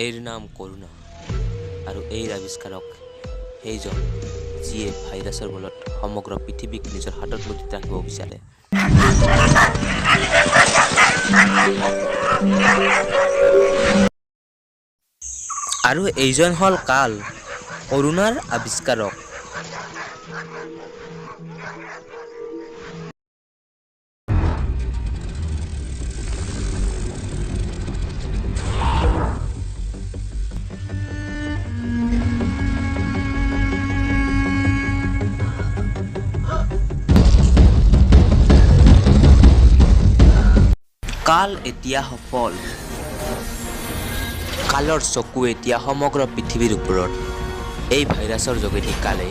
এইৰ নাম কৰোণা আৰু এইৰ আৱিষ্কাৰক সেইজন যিয়ে ভাইৰাছৰ বলত সমগ্ৰ পৃথিৱীক নিজৰ হাতত মুঠিত ৰাখিব বিচাৰে। আৰু এইজন হ'ল কাল, কৰোণাৰ আৱিষ্কাৰক। কাল এতিয়া সফল। কালৰ চকু এতিয়া সমগ্ৰ পৃথিৱীৰ ওপৰত। এই ভাইৰাছৰ যোগেদি কালে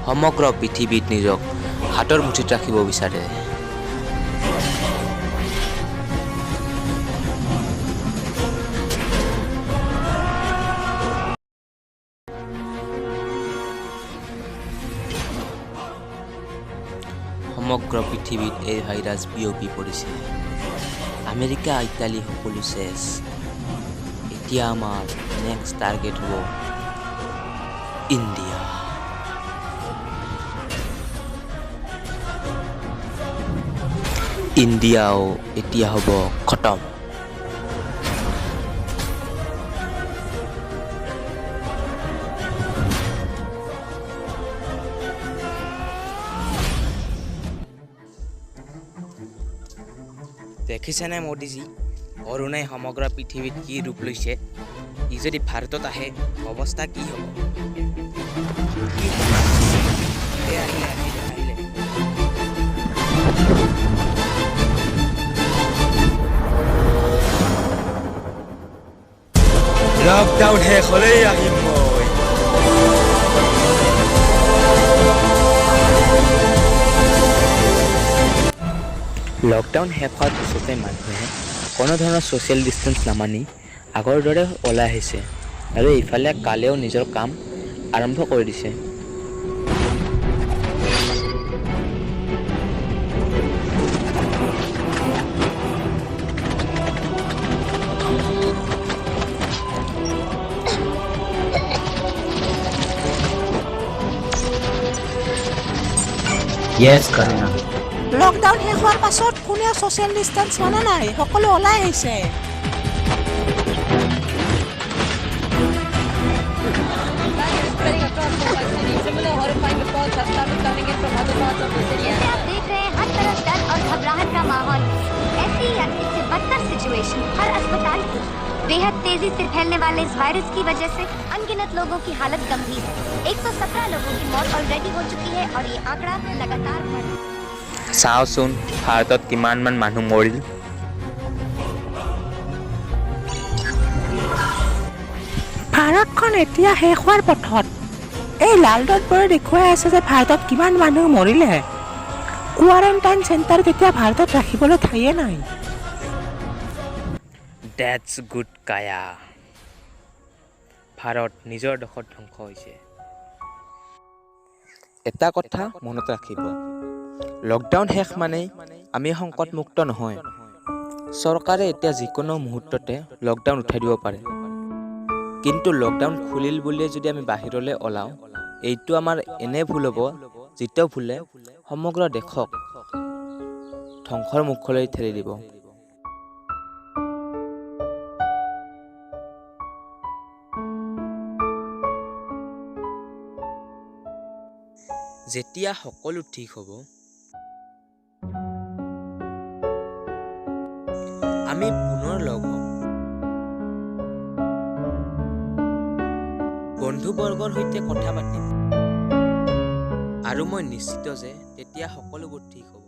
সমগ্ৰ পৃথিৱীত নিজক হাতৰ মুঠিত ৰাখিব বিচাৰে। সমগ্ৰ পৃথিৱীত এই ভাইৰাছ বিয়পি পৰিছে। আমেৰিকা, ইটালী সকলো চেছ। এতিয়া আমাৰ নেক্সট টাৰ্গেট হ'ব ইণ্ডিয়া। ইণ্ডিয়াও এতিয়া হ'ব খতম। দেখিছেনে মোদীজী, কৰোণাই সমগ্ৰ পৃথিৱীত কি ৰূপ লৈছে? ই যদি ভাৰতত আহে অৱস্থা কি হ'ব? লকডাউন শেষ হ'লেই আহিম মই। লকডাউন শেষ হোৱাৰ পিছতে মানুহে কোনো ধৰণৰ ছ'চিয়েল ডিষ্টেঞ্চ নামানি আগৰ দৰে ওলাই আহিছে আৰু ইফালে কালেও নিজৰ কাম আৰম্ভ কৰি দিছে। লকডাউন শেষ হোৱাৰ পাছত কোনেও ছ'চিয়েল ডিষ্টেঞ্চ মানা নাই, সকলো ওলাই আহিছে। बेहद तेजी से फैलने वाले इस वायरस की वजह से अनगिनत लोगों की हालत गंभीर है। 117 लोगों की मौत ऑलरेडी हो चुकी है और ये आंकड़ा लगातार बढ़ रहा है। চাওঁচোন ভাৰতত কিমানমান মানুহ মৰিল। ভাৰতখন এতিয়া শেষ হোৱাৰ পথত। এই লাল ডটবোৰে দেখুৱাই আছে যে ভাৰতত কিমান মানুহ মৰিলে। কোৱাৰেণ্টাইন চেণ্টাৰ তেতিয়া ভাৰতত ৰাখিবলৈ ঠাইয়ে নাই। ডেটছ গুড কায়া। ভাৰত নিজৰ দোষত ধ্বংস হৈছে। এটা কথা মনত ৰাখিব, লকডাউন শেষ মানে আমি সংকটমুক্ত নহয়। চৰকাৰে এতিয়া যিকোনো মুহূৰ্ততে লকডাউন উঠাই দিব পাৰে, কিন্তু লকডাউন খুলিল বুলিয়ে যদি আমি বাহিৰলৈ ওলাওঁ, এইটো আমাৰ এনে ভুল হ'ব যিটো ভুলে সমগ্ৰ দেশক ধ্বংসৰ মুখলৈ ঠেলি দিব। যেতিয়া সকলো ঠিক হ'ব, আমি পুনৰ লগ হ'ম। বন্ধুবৰ্গৰ সৈতে কথা পাতিম আৰু মই নিশ্চিত যে তেতিয়া সকলোবোৰ ঠিক হ'ব।